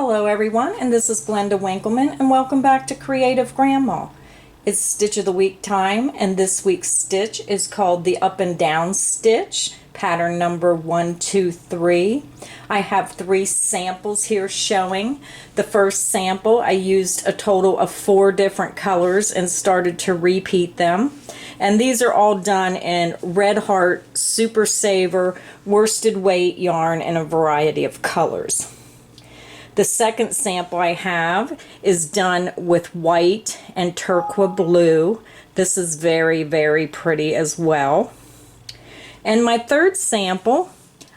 Hello everyone, and this is Glenda Winkleman, and welcome back to Creative Grandma. It's Stitch of the Week time, and this week's stitch is called the Up and Down Stitch, pattern number 123. I have 3 samples here showing. The first sample, I used a total of 4 different colors and started to repeat them. And these are all done in Red Heart, Super Saver, worsted weight yarn in a variety of colors. The second sample I have is done with white and turquoise blue. This is very, very pretty as well. And my third sample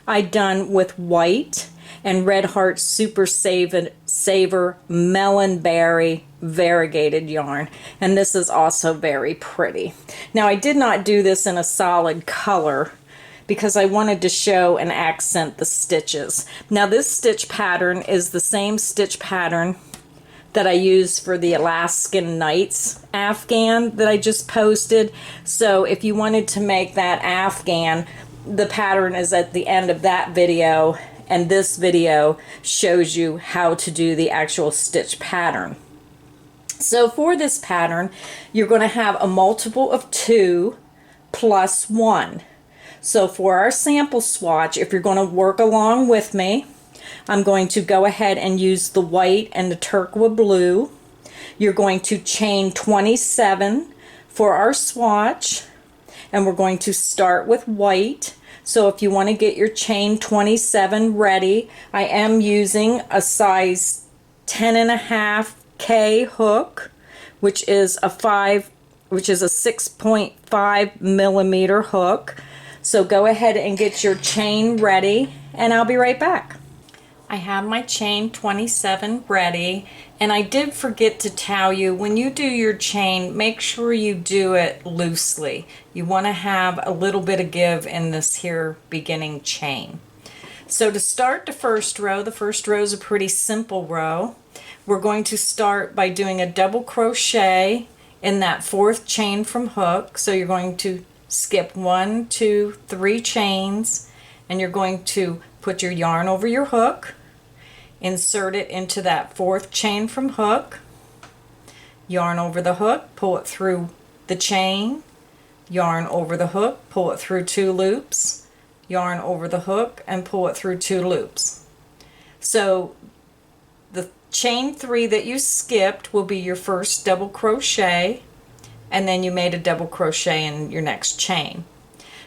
I done with white and Red Heart Super Saver Melon Berry variegated yarn, and this is also very pretty. Now I did not do this in a solid color because I wanted to show and accent the stitches. Now this stitch pattern is the same stitch pattern that I used for the Alaskan Nights Afghan that I just posted. So if you wanted to make that Afghan, the pattern is at the end of that video, and this video shows you how to do the actual stitch pattern. So for this pattern, you're going to have a multiple of 2 plus 1. So for our sample swatch, if you're going to work along with me, I'm going to go ahead and use the white and the turquoise blue. You're going to chain 27 for our swatch, and we're going to start with white. So if you want to get your chain 27 ready, I am using a size 10.5K hook, which is a 6.5 millimeter hook. So go ahead and get your chain ready, and I'll be right back. I have my chain 27 ready, and I did forget to tell you, when you do your chain, make sure you do it loosely. You want to have a little bit of give in this here beginning chain. So to start the first row is a pretty simple row. We're going to start by doing a double crochet in that 4th chain from hook. So you're going to skip 1, 2, 3 chains, and you're going to put your yarn over your hook, insert it into that 4th chain from hook, yarn over the hook, pull it through the chain, yarn over the hook, pull it through 2 loops, yarn over the hook, and pull it through 2 loops. So the chain 3 that you skipped will be your first double crochet, and then you made a double crochet in your next chain.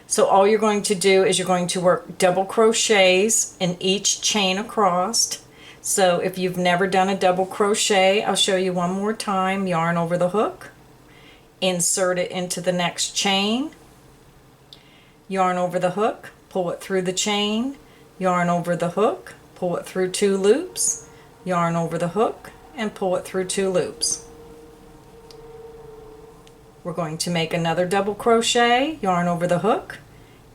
So all you're going to do is you're going to work double crochets in each chain across. So if you've never done a double crochet, I'll show you one more time. Yarn over the hook, insert it into the next chain, yarn over the hook, pull it through the chain, yarn over the hook, pull it through 2 loops, yarn over the hook, and pull it through 2 loops. We're going to make another double crochet, yarn over the hook,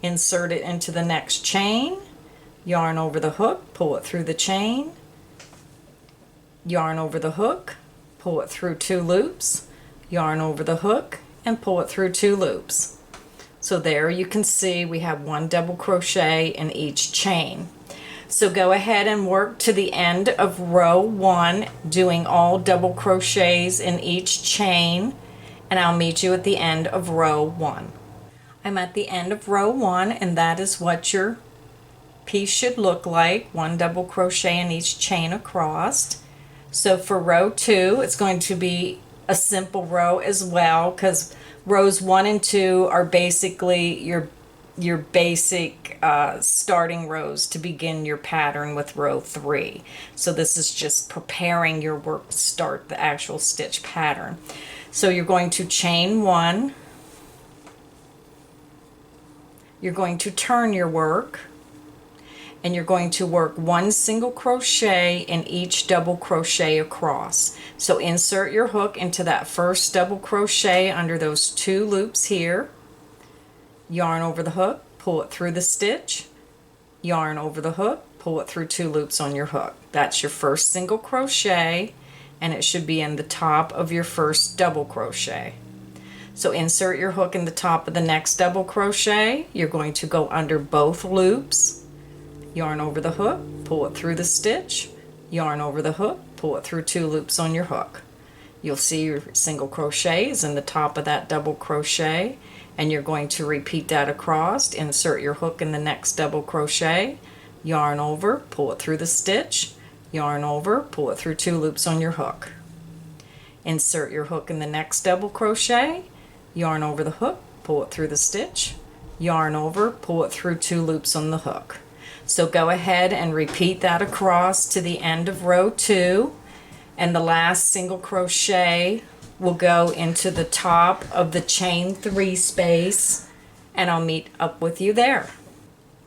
insert it into the next chain, yarn over the hook, pull it through the chain, yarn over the hook, pull it through 2 loops, yarn over the hook, and pull it through 2 loops. So there you can see we have 1 double crochet in each chain. So go ahead and work to the end of row 1, doing all double crochets in each chain, and I'll meet you at the end of row 1. I'm at the end of row 1, and that is what your piece should look like, 1 double crochet in each chain across. So for row 2, it's going to be a simple row as well, because rows 1 and 2 are basically your basic starting rows to begin your pattern with row 3. So this is just preparing your work to start the actual stitch pattern. So you're going to chain 1, you're going to turn your work, and you're going to work 1 single crochet in each double crochet across. So insert your hook into that first double crochet under those 2 loops here, yarn over the hook, pull it through the stitch, yarn over the hook, pull it through 2 loops on your hook. That's your first single crochet, and it should be in the top of your first double crochet. So insert your hook in the top of the next double crochet. You're going to go under both loops, yarn over the hook, pull it through the stitch, yarn over the hook, pull it through 2 loops on your hook. You'll see your single crochet is in the top of that double crochet, and you're going to repeat that across. Insert your hook in the next double crochet, yarn over, pull it through the stitch, yarn over, pull it through 2 loops on your hook. Insert your hook in the next double crochet, yarn over the hook, pull it through the stitch, yarn over, pull it through 2 loops on the hook. So go ahead and repeat that across to the end of row 2, and the last single crochet will go into the top of the chain 3 space, and I'll meet up with you there.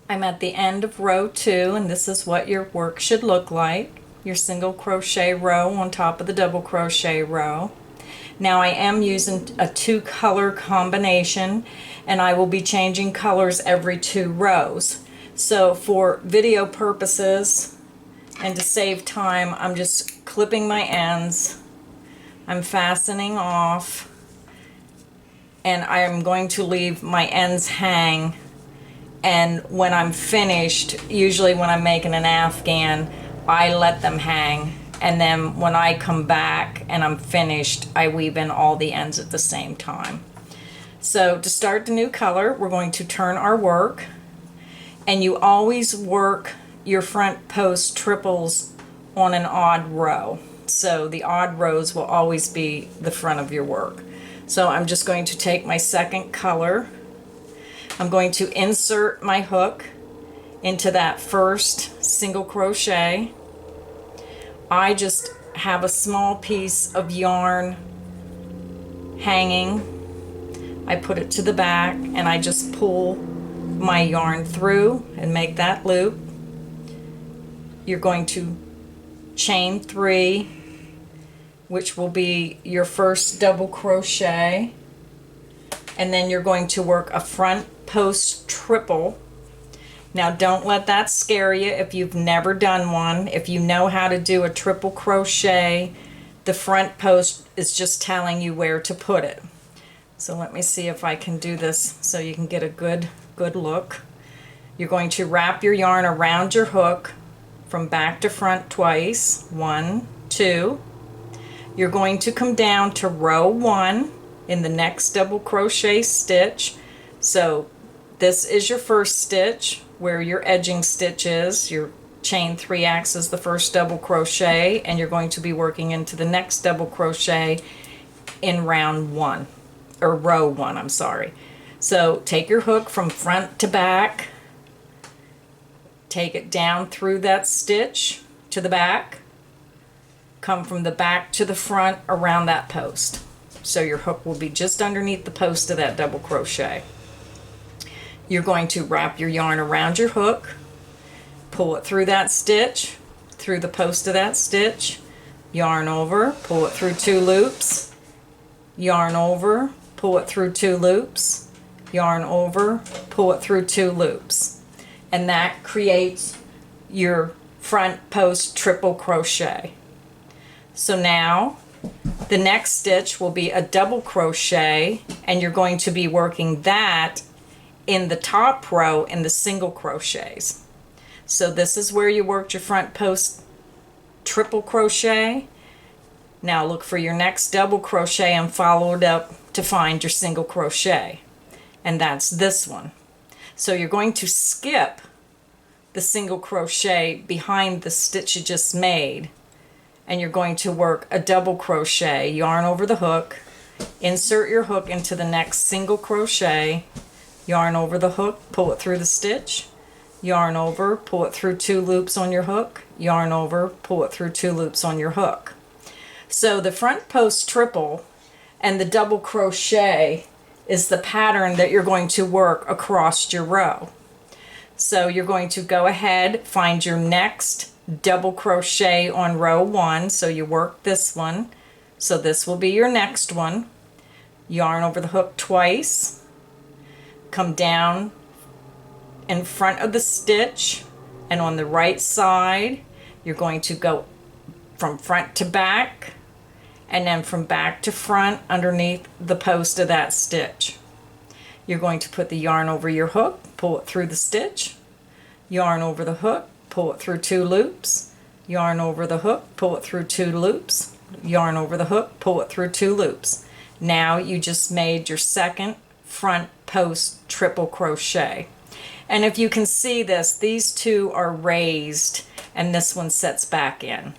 I'm at the end of row 2, and this is what your work should look like. Your single crochet row on top of the double crochet row. Now I am using a 2-color combination, and I will be changing colors every 2 rows. So for video purposes and to save time, I'm just clipping my ends. I'm fastening off, and I'm going to leave my ends hang. And when I'm finished, usually when I'm making an Afghan, I let them hang, and then when I come back and I'm finished, I weave in all the ends at the same time. So to start the new color, we're going to turn our work, and you always work your front post triples on an odd row. So the odd rows will always be the front of your work. So I'm just going to take my second color. I'm going to insert my hook into that first single crochet. I just have a small piece of yarn hanging. I put it to the back, and I just pull my yarn through and make that loop. You're going to chain 3, which will be your first double crochet, and then you're going to work a front post triple. Now don't let that scare you if you've never done one. If you know how to do a triple crochet, the front post is just telling you where to put it. So let me see if I can do this so you can get a good look. You're going to wrap your yarn around your hook from back to front twice. 1, 2. You're going to come down to row 1 in the next double crochet stitch. So this is your first stitch where your edging stitch is. Your chain 3 acts as the first double crochet, and you're going to be working into the next double crochet in round 1, or row 1, I'm sorry. So take your hook from front to back, take it down through that stitch to the back, come from the back to the front around that post. So your hook will be just underneath the post of that double crochet. You're going to wrap your yarn around your hook, pull it through that stitch, through the post of that stitch, yarn over, pull it through 2 loops, yarn over, pull it through 2 loops, yarn over, pull it through 2 loops. And that creates your front post triple crochet. So now the next stitch will be a double crochet, and you're going to be working that in the top row in the single crochets. So this is where you worked your front post triple crochet. Now look for your next double crochet and follow it up to find your single crochet, and that's this one. So you're going to skip the single crochet behind the stitch you just made, and you're going to work a double crochet, yarn over the hook, insert your hook into the next single crochet, yarn over the hook, pull it through the stitch, yarn over, pull it through 2 loops on your hook, yarn over, pull it through 2 loops on your hook. So the front post triple and the double crochet is the pattern that you're going to work across your row. So you're going to go ahead, find your next double crochet on row 1, so you work this one, so this will be your next one, yarn over the hook twice, come down in front of the stitch, and on the right side you're going to go from front to back, and then from back to front underneath the post of that stitch. You're going to put the yarn over your hook, pull it through the stitch, yarn over the hook, pull it through 2 loops, yarn over the hook, pull it through 2 loops, yarn over the hook, pull it through 2 loops. Now you just made your second front post triple crochet. And if you can see this, these two are raised and this one sets back in.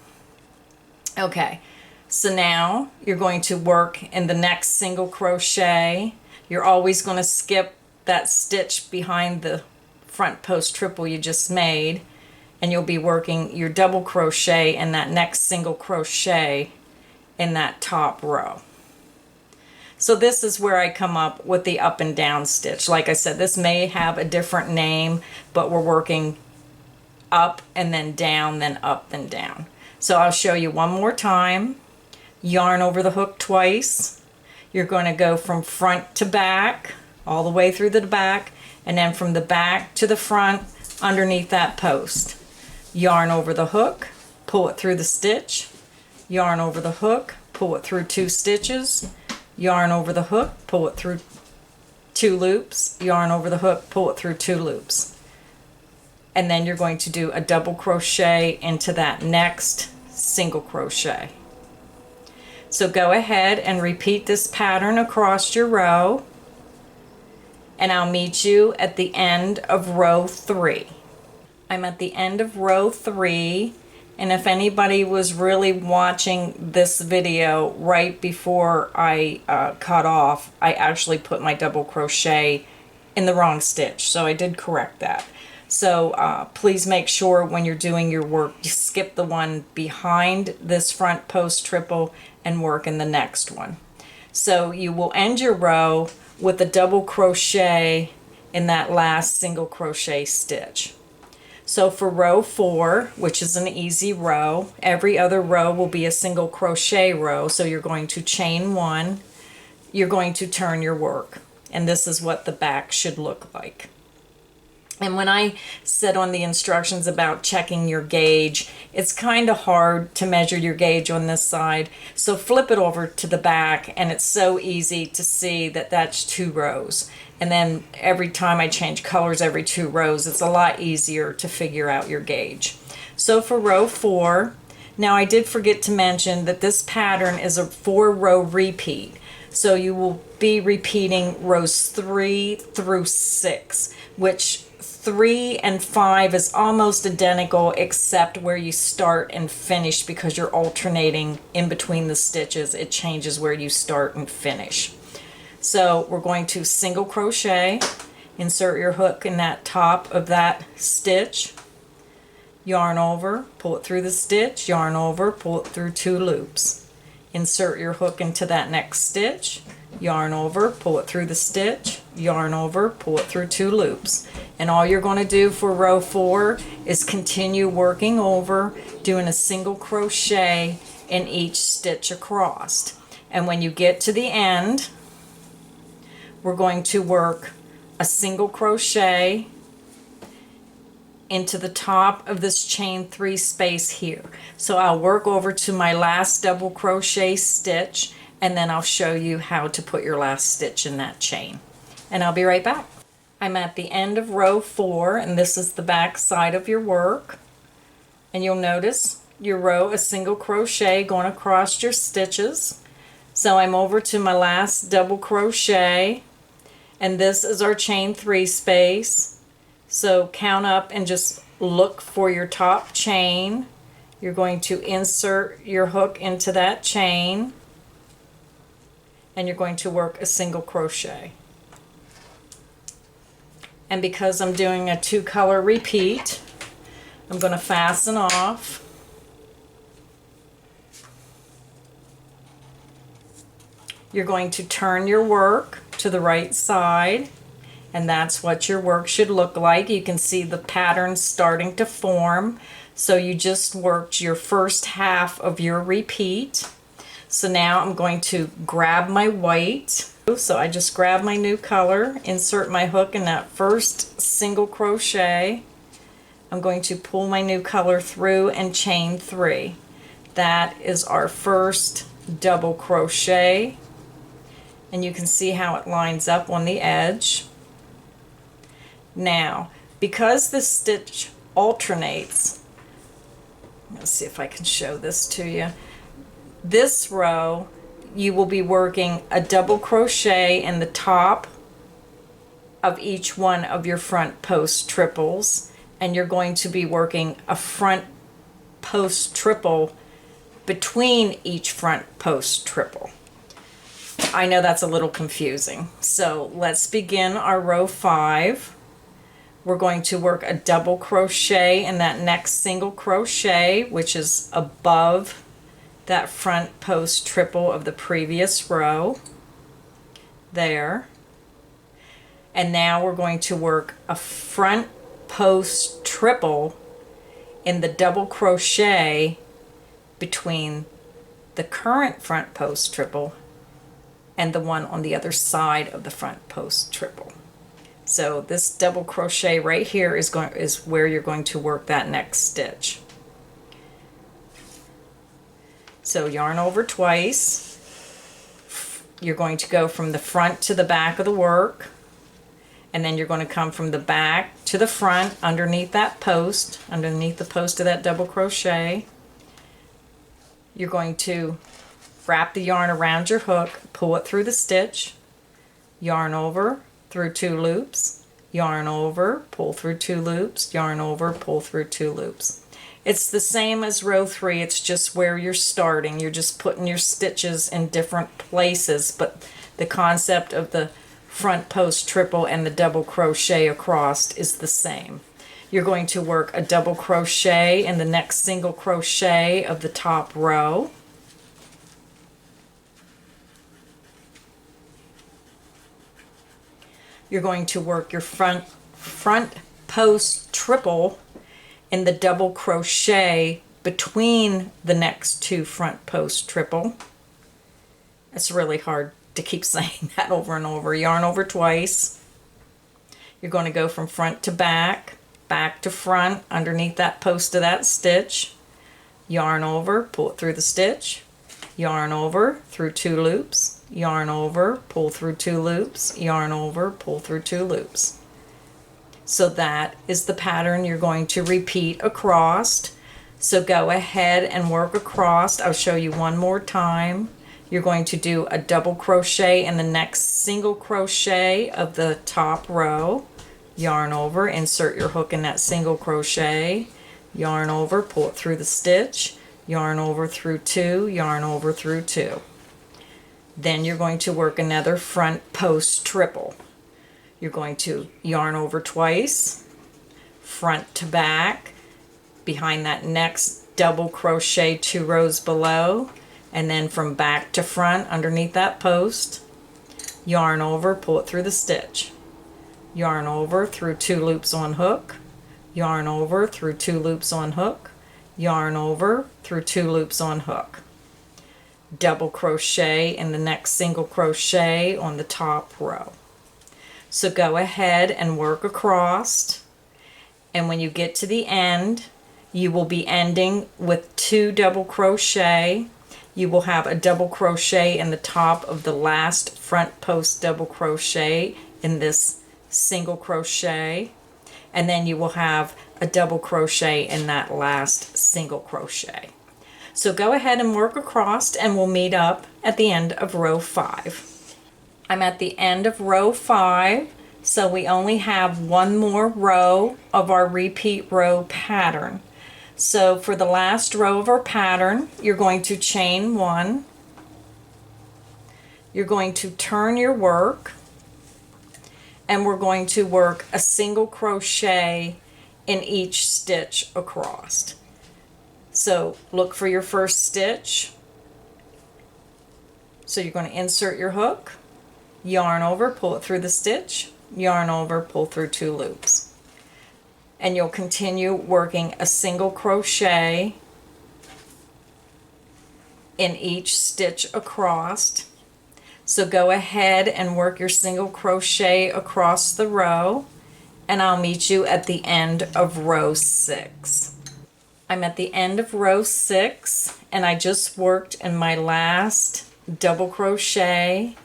Okay, so now you're going to work in the next single crochet. You're always going to skip that stitch behind the front post triple you just made, and you'll be working your double crochet in that next single crochet in that top row. So this is where I come up with the up and down stitch. Like I said, this may have a different name, but we're working up and then down, then up and down. So I'll show you one more time. Yarn over the hook twice. You're going to go from front to back, all the way through the back, and then from the back to the front underneath that post. Yarn over the hook, pull it through the stitch, yarn over the hook, pull it through 2 stitches, yarn over the hook, pull it through 2 loops, yarn over the hook, pull it through 2 loops. And then you're going to do a double crochet into that next single crochet. So go ahead and repeat this pattern across your row, and I'll meet you at the end of row 3. I'm at the end of row 3, and if anybody was really watching this video right before I cut off, I actually put my double crochet in the wrong stitch, so I did correct that. So please make sure when you're doing your work, you skip the one behind this front post triple and work in the next one. So you will end your row with a double crochet in that last single crochet stitch. So for row 4, which is an easy row, every other row will be a single crochet row. So you're going to chain 1, you're going to turn your work, and this is what the back should look like. And when I said on the instructions about checking your gauge, it's kind of hard to measure your gauge on this side. So flip it over to the back, and it's so easy to see that that's 2 rows. And then every time I change colors every 2 rows, it's a lot easier to figure out your gauge. So for row 4, now I did forget to mention that this pattern is a 4-row repeat. So you will be repeating rows 3 through 6, which 3 and 5 is almost identical except where you start and finish, because you're alternating in between the stitches. It changes where you start and finish. So we're going to single crochet, insert your hook in that top of that stitch, yarn over, pull it through the stitch, yarn over, pull it through 2 loops. Insert your hook into that next stitch, yarn over, pull it through the stitch, yarn over, pull it through 2 loops. And all you're going to do for row 4 is continue working over, doing a single crochet in each stitch across. And when you get to the end, we're going to work a single crochet into the top of this chain 3 space here. So I'll work over to my last double crochet stitch, and then I'll show you how to put your last stitch in that chain. And I'll be right back. I'm at the end of row 4, and this is the back side of your work. And you'll notice your row a single crochet going across your stitches. So I'm over to my last double crochet, and this is our chain 3 space. So count up and just look for your top chain. You're going to insert your hook into that chain, and you're going to work a single crochet. And because I'm doing a 2-color repeat, I'm going to fasten off. You're going to turn your work to the right side, and that's what your work should look like. You can see the pattern starting to form. So you just worked your first half of your repeat. So now I'm going to grab my white. So I just grab my new color, insert my hook in that first single crochet. I'm going to pull my new color through and chain 3. That is our first double crochet, and you can see how it lines up on the edge. Now, because the stitch alternates, Let's see if I can show this to you. This row, you will be working a double crochet in the top of each one of your front post triples, and you're going to be working a front post triple between each front post triple. I know that's a little confusing, so let's begin our row 5. We're going to work a double crochet in that next single crochet, which is above that front post triple of the previous row there. And now we're going to work a front post triple in the double crochet between the current front post triple and the one on the other side of the front post triple. So this double crochet right here is where you're going to work that next stitch. So yarn over twice. You're going to go from the front to the back of the work, and then you're going to come from the back to the front underneath that post, underneath the post of that double crochet. You're going to wrap the yarn around your hook, pull it through the stitch, yarn over through 2 loops, yarn over, pull through 2 loops, yarn over, pull through 2 loops. It's the same as row 3, it's just where you're starting. You're just putting your stitches in different places, but the concept of the front post triple and the double crochet across is the same. You're going to work a double crochet in the next single crochet of the top row. You're going to work your front post triple in the double crochet between the next 2 front post triple. It's really hard to keep saying that over and over. Yarn over twice. You're going to go from front to back, back to front underneath that post of that stitch. Yarn over, pull it through the stitch, yarn over through 2 loops, yarn over, pull through 2 loops, yarn over, pull through 2 loops. So that is the pattern you're going to repeat across. So go ahead and work across. I'll show you one more time. You're going to do a double crochet in the next single crochet of the top row. Yarn over, insert your hook in that single crochet, yarn over, pull it through the stitch, yarn over through 2, yarn over through 2. Then you're going to work another front post triple. You're going to yarn over twice, front to back, behind that next double crochet 2 rows below, and then from back to front underneath that post, yarn over, pull it through the stitch, yarn over through 2 loops on hook, yarn over through 2 loops on hook, yarn over through 2 loops on hook. Double crochet in the next single crochet on the top row. So go ahead and work across, and when you get to the end, you will be ending with 2 double crochet. You will have a double crochet in the top of the last front post double crochet in this single crochet, and then you will have a double crochet in that last single crochet. So go ahead and work across, and we'll meet up at the end of row 5. I'm at the end of row 5, so we only have one more row of our repeat row pattern. So for the last row of our pattern, you're going to chain 1. You're going to turn your work, and we're going to work a single crochet in each stitch across. So look for your first stitch. So you're going to insert your hook, yarn over, pull it through the stitch, yarn over, pull through 2 loops. And you'll continue working a single crochet in each stitch across. So go ahead and work your single crochet across the row, and I'll meet you at the end of row 6. I'm at the end of row 6, and I just worked in my last double crochet,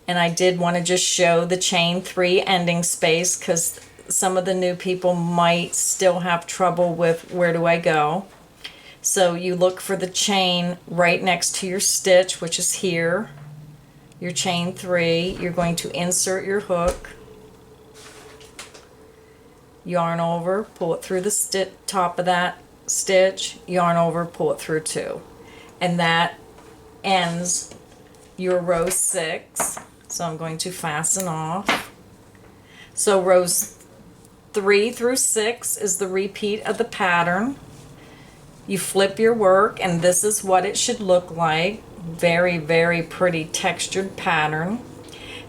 and I did want to just show the chain 3 ending space because some of the new people might still have trouble with where do I go. So you look for the chain right next to your stitch, which is here, your chain 3. You're going to insert your hook, yarn over, pull it through the top of that stitch, yarn over, pull it through 2. And that ends your row 6. So I'm going to fasten off. So rows 3 through 6 is the repeat of the pattern. You flip your work, and this is what it should look like. Very, very pretty textured pattern.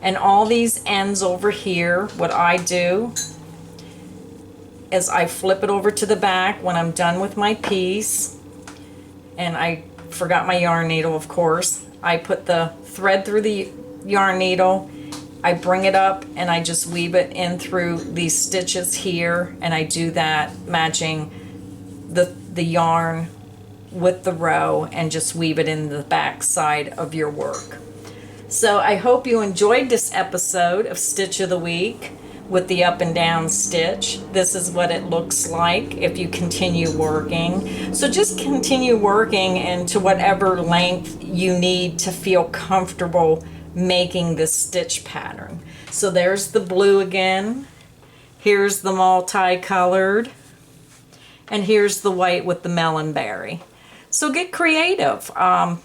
And all these ends over here, what I do is I flip it over to the back when I'm done with my piece. And I forgot my yarn needle, of course. I put the thread through the yarn needle, I bring it up, and I just weave it in through these stitches here, and I do that matching the yarn with the row, and just weave it in the back side of your work. So I hope you enjoyed this episode of Stitch of the Week with the up and down stitch. This is what it looks like if you continue working. So just continue working into whatever length you need to feel comfortable making this stitch pattern. So there's the blue again. Here's the multicolored. And here's the white with the melon berry. So get creative. Have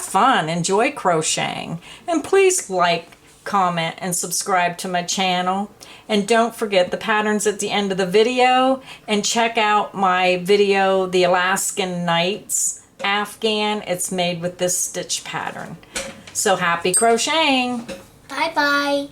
fun. Enjoy crocheting. And please like, comment, and subscribe to my channel. And don't forget the patterns at the end of the video. And check out my video, the Alaskan Nights Afghan. It's made with this stitch pattern. So happy crocheting. Bye-bye.